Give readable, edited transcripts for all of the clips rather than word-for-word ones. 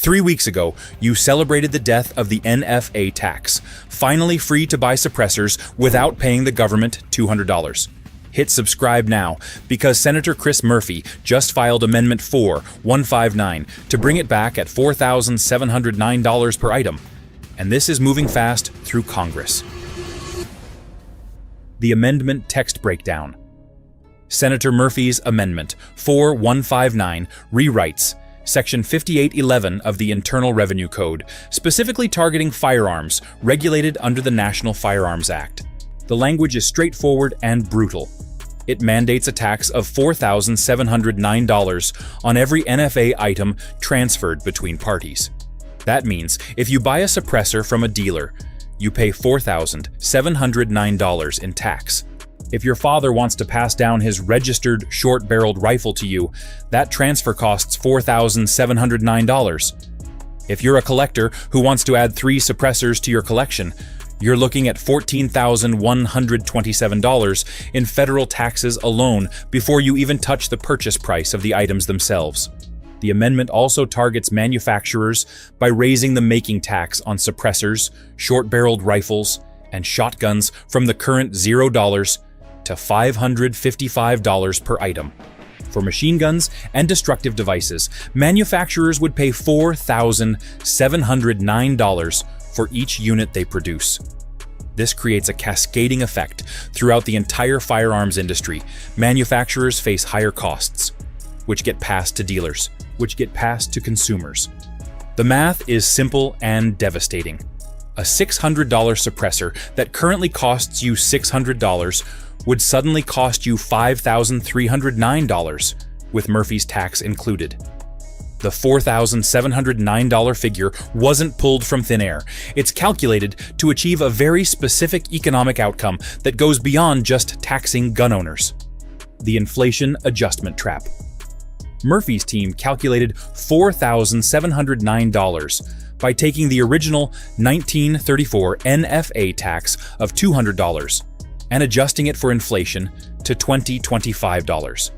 3 weeks ago, you celebrated the death of the NFA tax, finally free to buy suppressors without paying the government $200. Hit subscribe now, because Senator Chris Murphy just filed Amendment 4159 to bring it back at $4,709 per item. And this is moving fast through Congress. The amendment text breakdown. Senator Murphy's Amendment 4159 rewrites Section 5811 of the Internal Revenue Code, specifically targeting firearms regulated under the National Firearms Act. The language is straightforward and brutal. It mandates a tax of $4,709 on every NFA item transferred between parties. That means if you buy a suppressor from a dealer, you pay $4,709 in tax. If your father wants to pass down his registered short-barreled rifle to you, that transfer costs $4,709. If you're a collector who wants to add 3 suppressors to your collection, you're looking at $14,127 in federal taxes alone before you even touch the purchase price of the items themselves. The amendment also targets manufacturers by raising the making tax on suppressors, short-barreled rifles, and shotguns from the current $0 to $555 per item. For machine guns and destructive devices, manufacturers would pay $4,709 for each unit they produce. This creates a cascading effect throughout the entire firearms industry. Manufacturers face higher costs, which get passed to dealers, which get passed to consumers. The math is simple and devastating. A $600 suppressor that currently costs you $600 would suddenly cost you $5,309, with Murphy's tax included. The $4,709 figure wasn't pulled from thin air. It's calculated to achieve a very specific economic outcome that goes beyond just taxing gun owners. The inflation adjustment trap. Murphy's team calculated $4,709 by taking the original 1934 NFA tax of $200 and adjusting it for inflation to $2,025.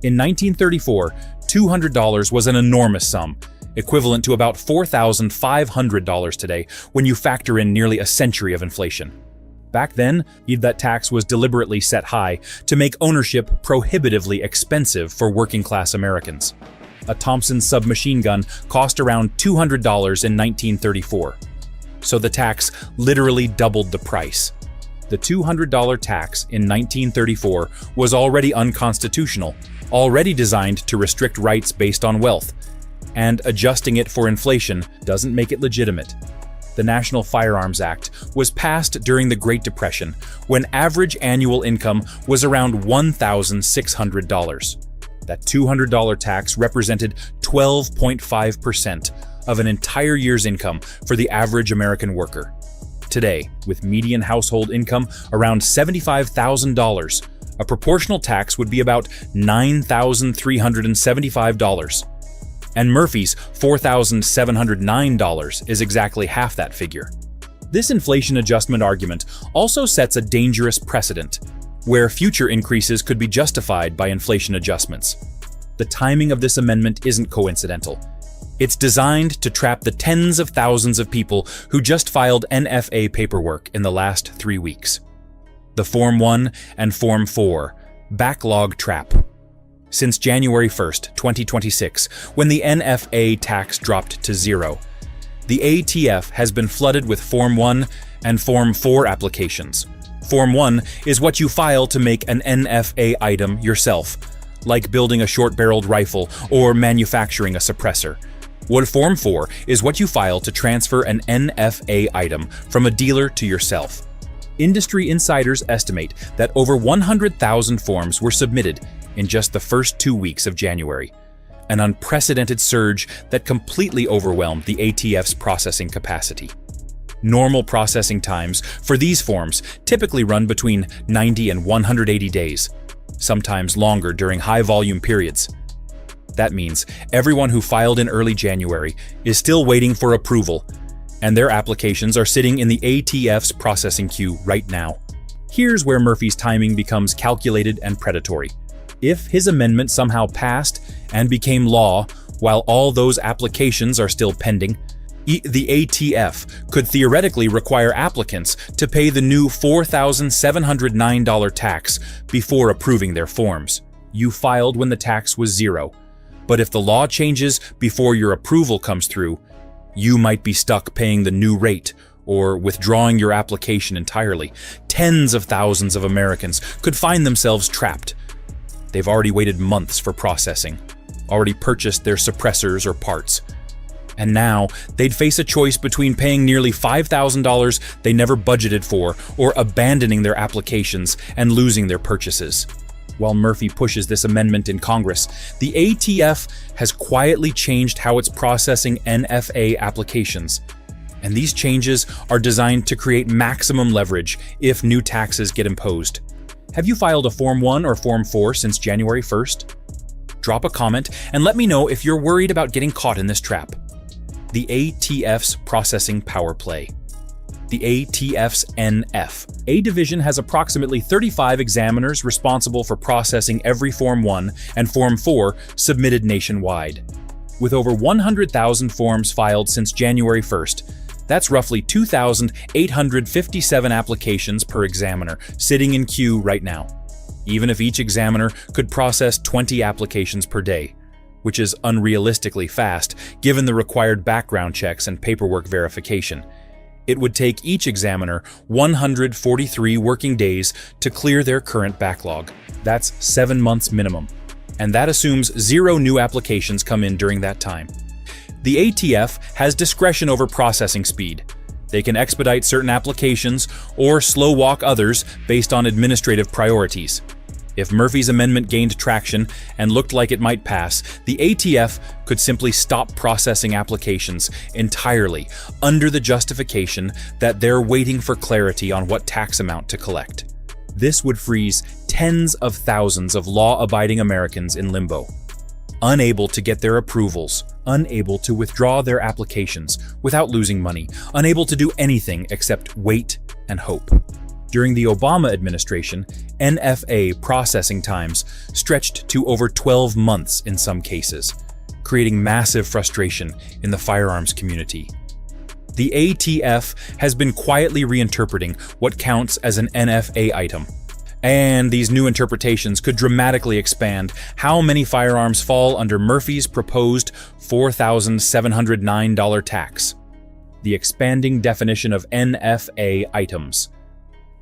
In 1934, $200 was an enormous sum, equivalent to about $4,500 today when you factor in nearly a century of inflation. Back then, that tax was deliberately set high to make ownership prohibitively expensive for working-class Americans. A Thompson submachine gun cost around $200 in 1934, so the tax literally doubled the price. The $200 tax in 1934 was already unconstitutional, already designed to restrict rights based on wealth, and adjusting it for inflation doesn't make it legitimate. The National Firearms Act was passed during the Great Depression, when average annual income was around $1,600. That $200 tax represented 12.5% of an entire year's income for the average American worker. Today, with median household income around $75,000, a proportional tax would be about $9,375. And Murphy's $4,709 is exactly half that figure. This inflation adjustment argument also sets a dangerous precedent, where future increases could be justified by inflation adjustments. The timing of this amendment isn't coincidental. It's designed to trap the tens of thousands of people who just filed NFA paperwork in the last 3 weeks. The Form 1 and Form 4 Backlog Trap. Since January 1st, 2026, when the NFA tax dropped to $0, the ATF has been flooded with Form 1 and Form 4 applications. Form 1 is what you file to make an NFA item yourself, like building a short-barreled rifle or manufacturing a suppressor. What Form 4 is what you file to transfer an NFA item from a dealer to yourself. Industry insiders estimate that over 100,000 forms were submitted in just the first 2 weeks of January, an unprecedented surge that completely overwhelmed the ATF's processing capacity. Normal processing times for these forms typically run between 90 and 180 days, sometimes longer during high-volume periods. That means everyone who filed in early January is still waiting for approval, and their applications are sitting in the ATF's processing queue right now. Here's where Murphy's timing becomes calculated and predatory. If his amendment somehow passed and became law While all those applications are still pending, the ATF could theoretically require applicants to pay the new $4,709 tax before approving their forms. You filed when the tax was zero, but if the law changes before your approval comes through, you might be stuck paying the new rate or withdrawing your application entirely. Tens of thousands of Americans could find themselves trapped. They've already waited months for processing, already purchased their suppressors or parts, and now they'd face a choice between paying nearly $5,000 they never budgeted for or abandoning their applications and losing their purchases. While Murphy pushes this amendment in Congress, the ATF has quietly changed how it's processing NFA applications. And these changes are designed to create maximum leverage if new taxes get imposed. Have you filed a Form 1 or Form 4 since January 1st? Drop a comment and let me know if you're worried about getting caught in this trap. The ATF's processing power play. The ATF's NF. A division has approximately 35 examiners responsible for processing every Form 1 and Form 4 submitted nationwide. With over 100,000 forms filed since January 1st, that's roughly 2,857 applications per examiner sitting in queue right now. Even if each examiner could process 20 applications per day, which is unrealistically fast given the required background checks and paperwork verification. It would take each examiner 143 working days to clear their current backlog. That's 7 months minimum. And that assumes zero new applications come in during that time. The ATF has discretion over processing speed. They can expedite certain applications or slow walk others based on administrative priorities. If Murphy's amendment gained traction and looked like it might pass, the ATF could simply stop processing applications entirely under the justification that they're waiting for clarity on what tax amount to collect. This would freeze tens of thousands of law-abiding Americans in limbo, unable to get their approvals, unable to withdraw their applications without losing money, unable to do anything except wait and hope. During the Obama administration, NFA processing times stretched to over 12 months in some cases, creating massive frustration in the firearms community. The ATF has been quietly reinterpreting what counts as an NFA item, and these new interpretations could dramatically expand how many firearms fall under Murphy's proposed $4,709 tax. The expanding definition of NFA items.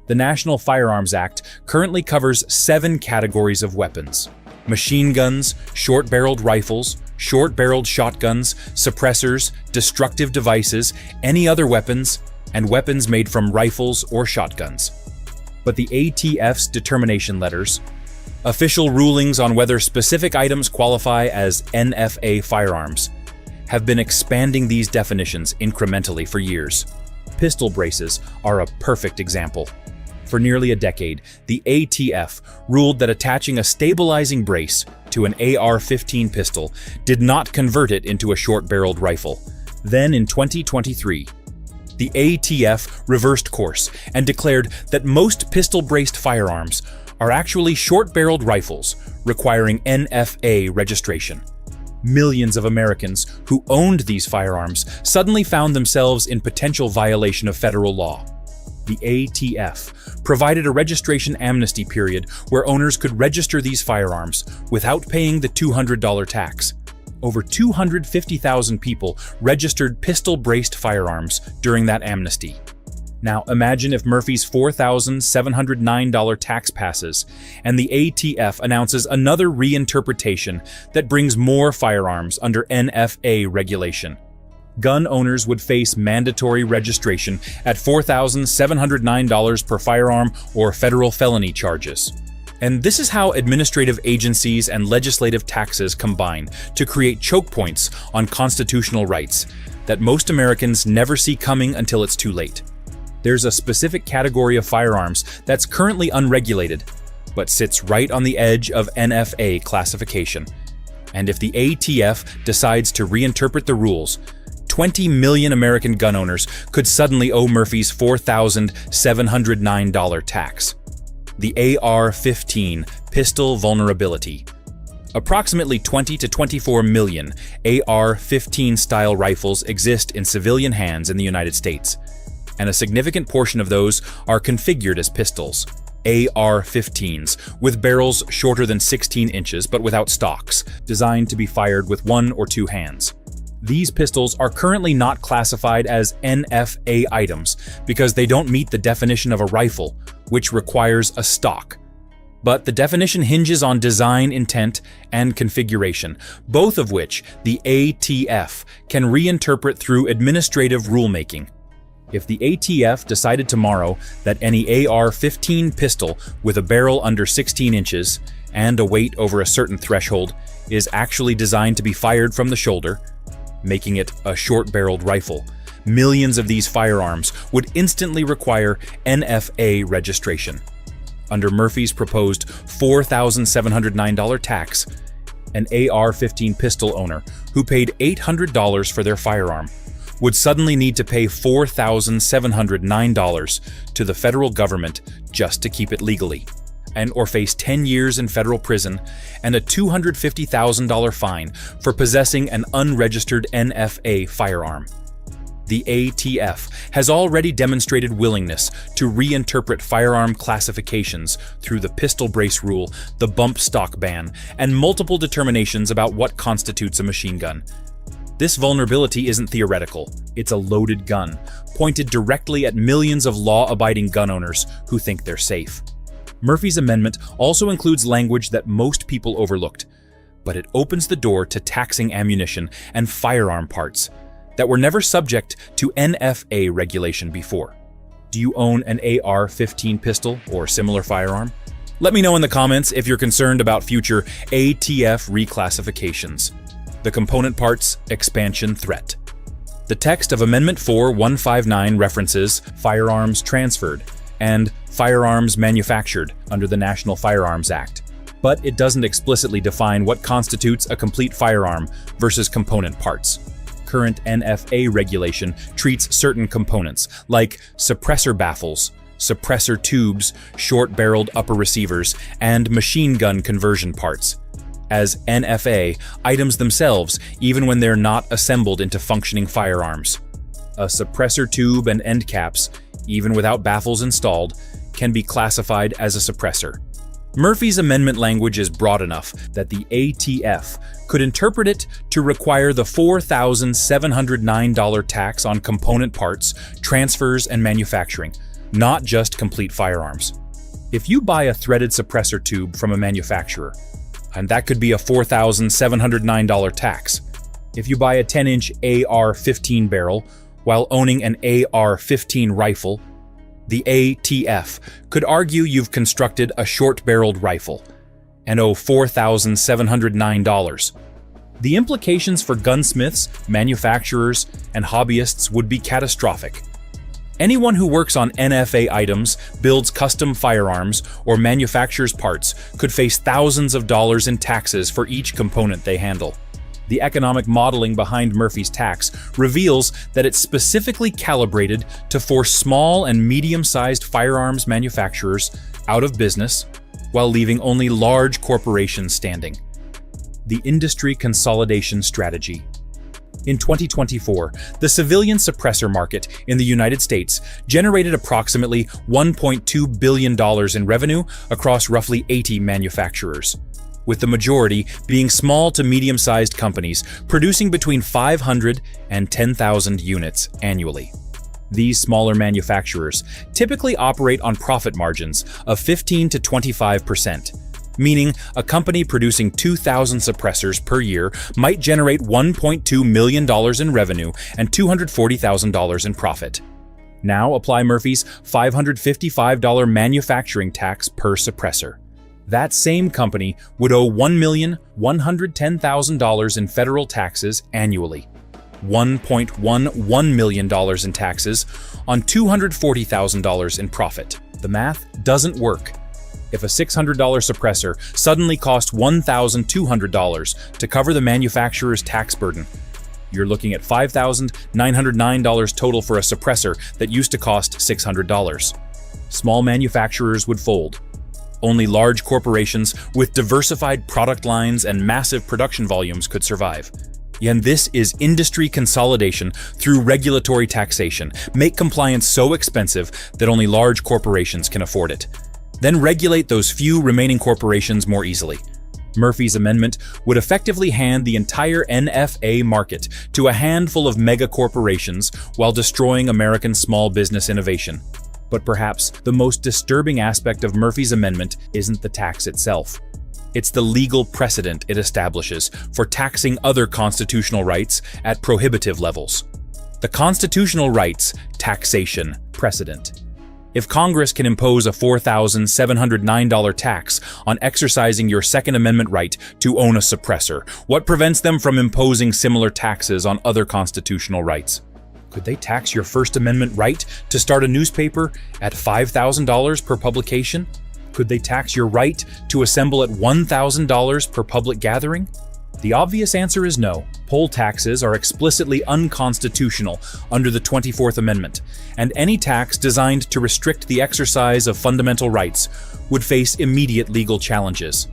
The National Firearms Act currently covers 7 categories of weapons: machine guns, short-barreled rifles, short-barreled shotguns, suppressors, destructive devices, any other weapons, and weapons made from rifles or shotguns. But the ATF's determination letters, official rulings on whether specific items qualify as NFA firearms, have been expanding these definitions incrementally for years. Pistol braces are a perfect example. For nearly a decade, the ATF ruled that attaching a stabilizing brace to an AR-15 pistol did not convert it into a short-barreled rifle. Then in 2023, the ATF reversed course and declared that most pistol-braced firearms are actually short-barreled rifles requiring NFA registration. Millions of Americans who owned these firearms suddenly found themselves in potential violation of federal law. The ATF provided a registration amnesty period where owners could register these firearms without paying the $200 tax. Over 250,000 people registered pistol-braced firearms during that amnesty. Now imagine if Murphy's $4,709 tax passes and the ATF announces another reinterpretation that brings more firearms under NFA regulation. Gun owners would face mandatory registration at $4,709 per firearm or federal felony charges. And this is how administrative agencies and legislative taxes combine to create choke points on constitutional rights that most Americans never see coming until it's too late. There's a specific category of firearms that's currently unregulated, but sits right on the edge of NFA classification. And if the ATF decides to reinterpret the rules, 20 million American gun owners could suddenly owe Murphy's $4,709 tax. The AR-15 pistol vulnerability. Approximately 20 to 24 million AR-15 style rifles exist in civilian hands in the United States, and a significant portion of those are configured as pistols. AR-15s, with barrels shorter than 16 inches but without stocks, designed to be fired with one or two hands. These pistols are currently not classified as NFA items because they don't meet the definition of a rifle, which requires a stock. But the definition hinges on design intent and configuration, both of which the ATF can reinterpret through administrative rulemaking. If the ATF decided tomorrow that any AR-15 pistol with a barrel under 16 inches and a weight over a certain threshold is actually designed to be fired from the shoulder, making it a short-barreled rifle, millions of these firearms would instantly require NFA registration. Under Murphy's proposed $4,709 tax, an AR-15 pistol owner who paid $800 for their firearm would suddenly need to pay $4,709 to the federal government just to keep it legally, or face 10 years in federal prison and a $250,000 fine for possessing an unregistered NFA firearm. The ATF has already demonstrated willingness to reinterpret firearm classifications through the pistol brace rule, the bump stock ban, and multiple determinations about what constitutes a machine gun. This vulnerability isn't theoretical, it's a loaded gun, pointed directly at millions of law-abiding gun owners who think they're safe. Murphy's amendment also includes language that most people overlooked, but it opens the door to taxing ammunition and firearm parts that were never subject to NFA regulation before. Do you own an AR-15 pistol or similar firearm? Let me know in the comments if you're concerned about future ATF reclassifications. The component parts expansion threat. The text of Amendment 4159 references firearms transferred and firearms manufactured under the National Firearms Act, but it doesn't explicitly define what constitutes a complete firearm versus component parts. Current NFA regulation treats certain components, like suppressor baffles, suppressor tubes, short-barreled upper receivers, and machine gun conversion parts, as NFA items themselves, even when they're not assembled into functioning firearms. A suppressor tube and end caps, even without baffles installed, can be classified as a suppressor. Murphy's amendment language is broad enough that the ATF could interpret it to require the $4,709 tax on component parts, transfers, and manufacturing, not just complete firearms. If you buy a threaded suppressor tube from a manufacturer, and that could be a $4,709 tax. If you buy a 10-inch AR-15 barrel while owning an AR-15 rifle, the ATF could argue you've constructed a short-barreled rifle and owe $4,709. The implications for gunsmiths, manufacturers, and hobbyists would be catastrophic. Anyone who works on NFA items, builds custom firearms, or manufactures parts could face thousands of dollars in taxes for each component they handle. The economic modeling behind Murphy's tax reveals that it's specifically calibrated to force small and medium-sized firearms manufacturers out of business while leaving only large corporations standing. The industry consolidation strategy. In 2024, the civilian suppressor market in the United States generated approximately $1.2 billion in revenue across roughly 80 manufacturers, with the majority being small to medium-sized companies producing between 500 and 10,000 units annually. These smaller manufacturers typically operate on profit margins of 15 to 25%, meaning a company producing 2,000 suppressors per year might generate $1.2 million in revenue and $240,000 in profit. Now apply Murphy's $555 manufacturing tax per suppressor. That same company would owe $1,110,000 in federal taxes annually, $1.11 million in taxes on $240,000 in profit. The math doesn't work. If a $600 suppressor suddenly costs $1,200 to cover the manufacturer's tax burden, you're looking at $5,909 total for a suppressor that used to cost $600. Small manufacturers would fold. Only large corporations with diversified product lines and massive production volumes could survive. And this is industry consolidation through regulatory taxation. Make compliance so expensive that only large corporations can afford it. Then regulate those few remaining corporations more easily. Murphy's Amendment would effectively hand the entire NFA market to a handful of mega corporations while destroying American small business innovation. But perhaps the most disturbing aspect of Murphy's Amendment isn't the tax itself. It's the legal precedent it establishes for taxing other constitutional rights at prohibitive levels. The constitutional rights taxation precedent. If Congress can impose a $4,709 tax on exercising your Second Amendment right to own a suppressor, what prevents them from imposing similar taxes on other constitutional rights? Could they tax your First Amendment right to start a newspaper at $5,000 per publication? Could they tax your right to assemble at $1,000 per public gathering? The obvious answer is no. Poll taxes are explicitly unconstitutional under the 24th Amendment, and any tax designed to restrict the exercise of fundamental rights would face immediate legal challenges.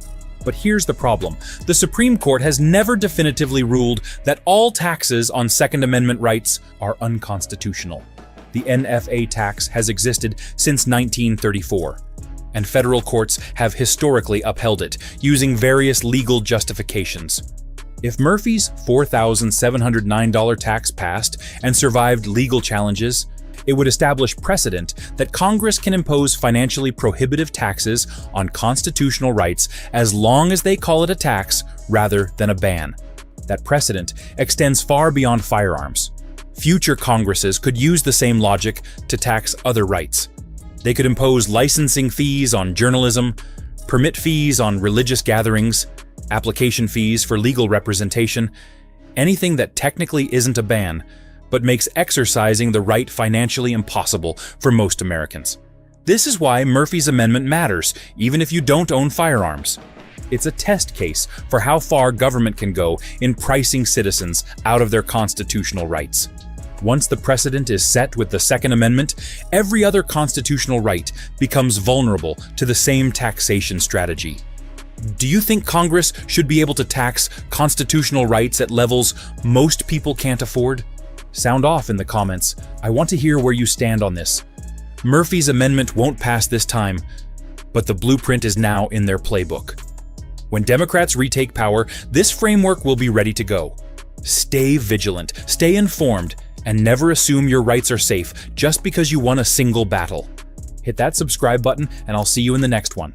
But here's the problem. The Supreme Court has never definitively ruled that all taxes on Second Amendment rights are unconstitutional. The NFA tax has existed since 1934. And federal courts have historically upheld it, using various legal justifications. If Murphy's $4,709 tax passed and survived legal challenges, it would establish precedent that Congress can impose financially prohibitive taxes on constitutional rights as long as they call it a tax rather than a ban. That precedent extends far beyond firearms. Future Congresses could use the same logic to tax other rights. They could impose licensing fees on journalism, permit fees on religious gatherings, application fees for legal representation, anything that technically isn't a ban, but makes exercising the right financially impossible for most Americans. This is why Murphy's Amendment matters, even if you don't own firearms. It's a test case for how far government can go in pricing citizens out of their constitutional rights. Once the precedent is set with the Second Amendment, every other constitutional right becomes vulnerable to the same taxation strategy. Do you think Congress should be able to tax constitutional rights at levels most people can't afford? Sound off in the comments. I want to hear where you stand on this. Murphy's Amendment won't pass this time, but the blueprint is now in their playbook. When Democrats retake power, this framework will be ready to go. Stay vigilant, stay informed, and never assume your rights are safe just because you won a single battle. Hit that subscribe button, and I'll see you in the next one.